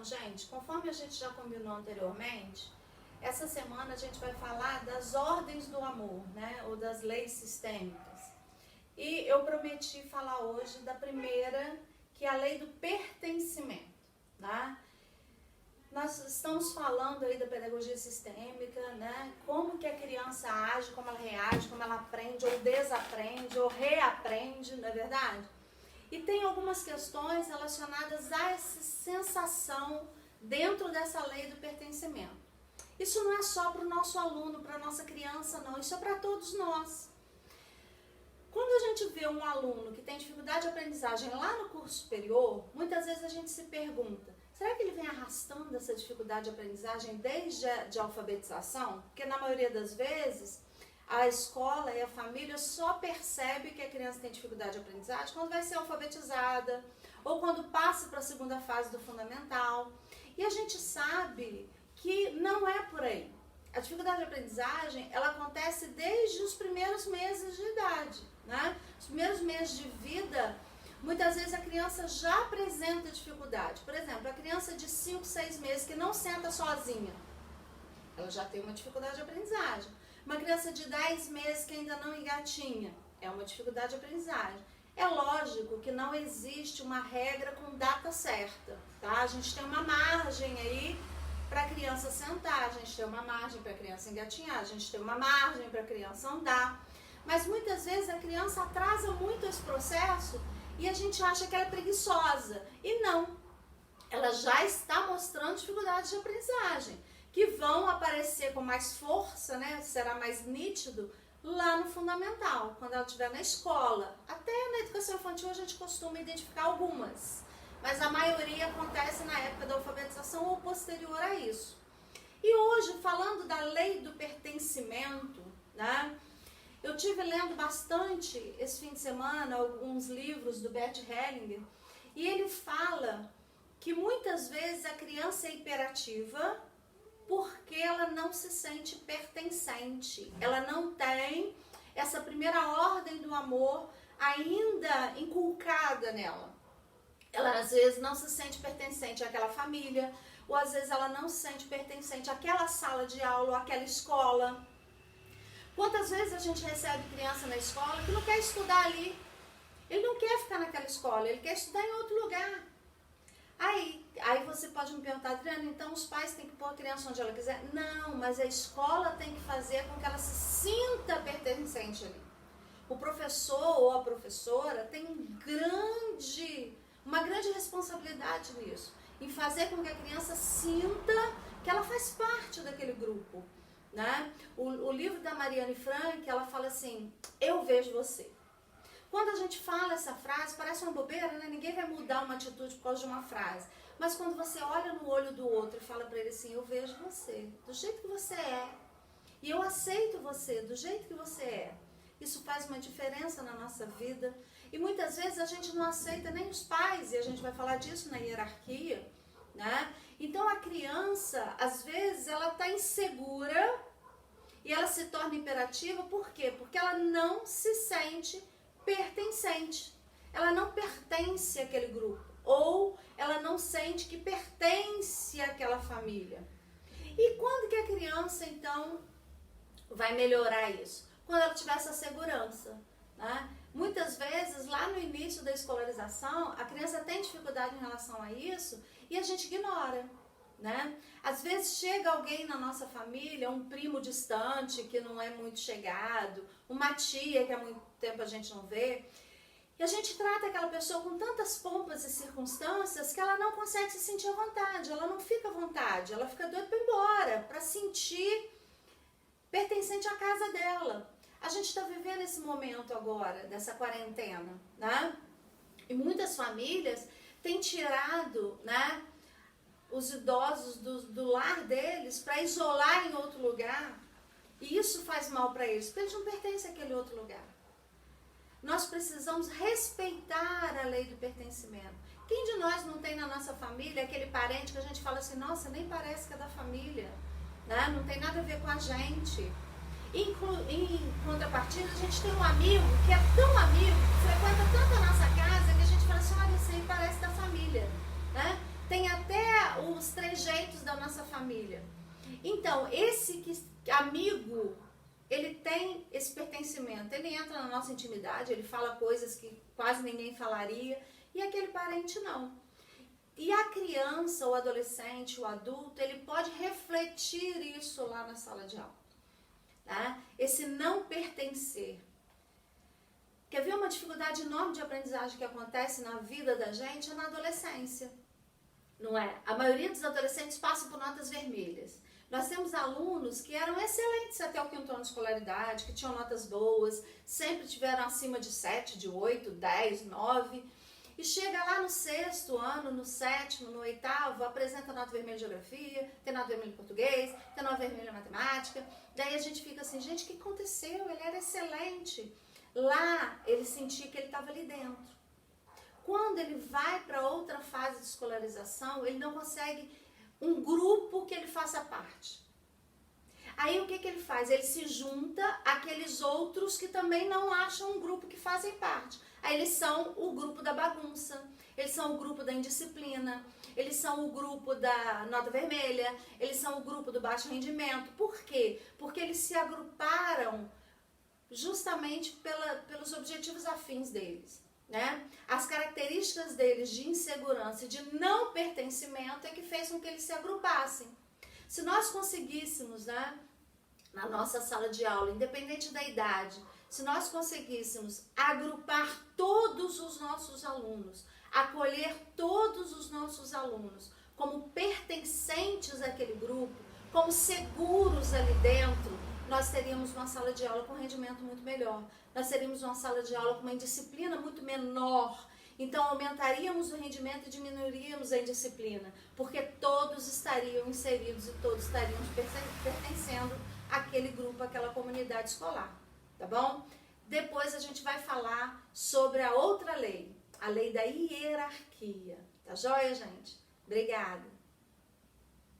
gente, conforme a gente já combinou anteriormente, essa semana a gente vai falar das ordens do amor, né? Ou das leis sistêmicas. E eu prometi falar hoje da primeira, que é a lei do pertencimento, tá? Nós estamos falando aí da pedagogia sistêmica, né? Como que a criança age, como ela reage, como ela aprende, ou desaprende, ou reaprende, não é verdade? E tem algumas questões relacionadas a essa sensação dentro dessa lei do pertencimento. Isso não é só para o nosso aluno, para a nossa criança, não. Isso é para todos nós. Quando a gente vê um aluno que tem dificuldade de aprendizagem lá no curso superior, muitas vezes a gente se pergunta, será que ele vem arrastando essa dificuldade de aprendizagem desde a alfabetização? Porque na maioria das vezes, a escola e a família só percebe que a criança tem dificuldade de aprendizagem quando vai ser alfabetizada ou quando passa para a segunda fase do fundamental. E a gente sabe que não é por aí. A dificuldade de aprendizagem, ela acontece desde os primeiros meses de idade, né? Os primeiros meses de vida, muitas vezes a criança já apresenta dificuldade. Por exemplo, a criança de 5, 6 meses que não senta sozinha, ela já tem uma dificuldade de aprendizagem. Uma criança de 10 meses que ainda não engatinha, é uma dificuldade de aprendizagem. É lógico que não existe uma regra com data certa, tá? A gente tem uma margem aí para a criança sentar, a gente tem uma margem para a criança engatinhar, a gente tem uma margem para a criança andar. Mas muitas vezes a criança atrasa muito esse processo e a gente acha que ela é preguiçosa. E não, ela já está mostrando dificuldades de aprendizagem, que vão aparecer com mais força, né? Será mais nítido lá no fundamental, quando ela estiver na escola. Até na educação infantil a gente costuma identificar algumas, mas a maioria acontece na época da alfabetização ou posterior a isso. E hoje, falando da lei do pertencimento, né? Eu tive lendo bastante esse fim de semana alguns livros do Bert Hellinger, e ele fala que muitas vezes a criança é hiperativa porque ela não se sente pertencente, ela não tem essa primeira ordem do amor ainda inculcada nela. Ela às vezes não se sente pertencente àquela família, ou às vezes ela não se sente pertencente àquela sala de aula ou àquela escola. Quantas vezes a gente recebe criança na escola que não quer estudar ali, ele não quer ficar naquela escola, ele quer estudar em outro lugar. Aí você pode me perguntar, Adriana, então os pais têm que pôr a criança onde ela quiser? Não, mas a escola tem que fazer com que ela se sinta pertencente ali. O professor ou a professora tem uma grande responsabilidade nisso, em fazer com que a criança sinta que ela faz parte daquele grupo, né? O livro da Marianne Frank, ela fala assim, eu vejo você. Quando a gente fala essa frase, parece uma bobeira, né? Ninguém vai mudar uma atitude por causa de uma frase. Mas quando você olha no olho do outro e fala para ele assim, eu vejo você, do jeito que você é. E eu aceito você, do jeito que você é. Isso faz uma diferença na nossa vida. E muitas vezes a gente não aceita nem os pais, e a gente vai falar disso na hierarquia, né? Então a criança, às vezes, ela está insegura e ela se torna imperativa. Por quê? Porque ela não se sente pertencente. Ela não pertence àquele grupo, ou ela não sente que pertence àquela família. E quando que a criança, então, vai melhorar isso? Quando ela tiver essa segurança, né? Muitas vezes, lá no início da escolarização, a criança tem dificuldade em relação a isso e a gente ignora, né? Às vezes chega alguém na nossa família, um primo distante que não é muito chegado, uma tia que há muito tempo a gente não vê, e a gente trata aquela pessoa com tantas pompas e circunstâncias que ela não consegue se sentir à vontade, ela não fica à vontade, ela fica doida para ir embora, para sentir pertencente à casa dela. A gente está vivendo esse momento agora, dessa quarentena, né? E muitas famílias têm tirado, né, os idosos do lar deles para isolar em outro lugar. E isso faz mal para eles, porque eles não pertencem àquele outro lugar. Nós precisamos respeitar a lei do pertencimento. Quem de nós não tem na nossa família aquele parente que a gente fala assim, nossa, nem parece que é da família, né? Não tem nada a ver com a gente. Em contrapartida, a gente tem um amigo que é tão amigo, que frequenta tanto a nossa casa, que a gente fala assim, olha, isso aí parece da família, né? Tem até o Então, amigo, ele tem esse pertencimento, ele entra na nossa intimidade, ele fala coisas que quase ninguém falaria, e aquele parente não. E a criança, o adolescente, o adulto, ele pode refletir isso lá na sala de aula. Tá? Esse não pertencer. Quer ver uma dificuldade enorme de aprendizagem que acontece na vida da gente? É na adolescência. Não é? A maioria dos adolescentes passam por notas vermelhas. Nós temos alunos que eram excelentes até o 5º ano de escolaridade, que tinham notas boas, sempre tiveram acima de 7, de 8, 10, 9, e chega lá no 6º ano, no 7º, no 8º, apresenta nota vermelha em geografia, tem nota vermelha em português, tem nota vermelha em matemática, daí a gente fica assim, gente, o que aconteceu? Ele era excelente. Lá, ele sentia que ele estava ali dentro. Quando ele vai para outra fase de escolarização, ele não consegue um grupo que ele faça parte. Aí o que ele faz? Ele se junta àqueles outros que também não acham um grupo que fazem parte. Aí eles são o grupo da bagunça, eles são o grupo da indisciplina, eles são o grupo da nota vermelha, eles são o grupo do baixo rendimento. Por quê? Porque eles se agruparam justamente pelos objetivos afins deles. Né? As características deles de insegurança e de não pertencimento é que fez com que eles se agrupassem. Se nós conseguíssemos, né, na nossa sala de aula, independente da idade, se nós conseguíssemos agrupar todos os nossos alunos, acolher todos os nossos alunos como pertencentes àquele grupo, como seguros ali dentro, nós teríamos uma sala de aula com rendimento muito melhor. Nós teríamos uma sala de aula com uma indisciplina muito menor. Então, aumentaríamos o rendimento e diminuiríamos a indisciplina, porque todos estariam inseridos e todos estariam pertencendo àquele grupo, àquela comunidade escolar. Tá bom? Depois a gente vai falar sobre a outra lei, a lei da hierarquia. Tá joia, gente? Obrigada!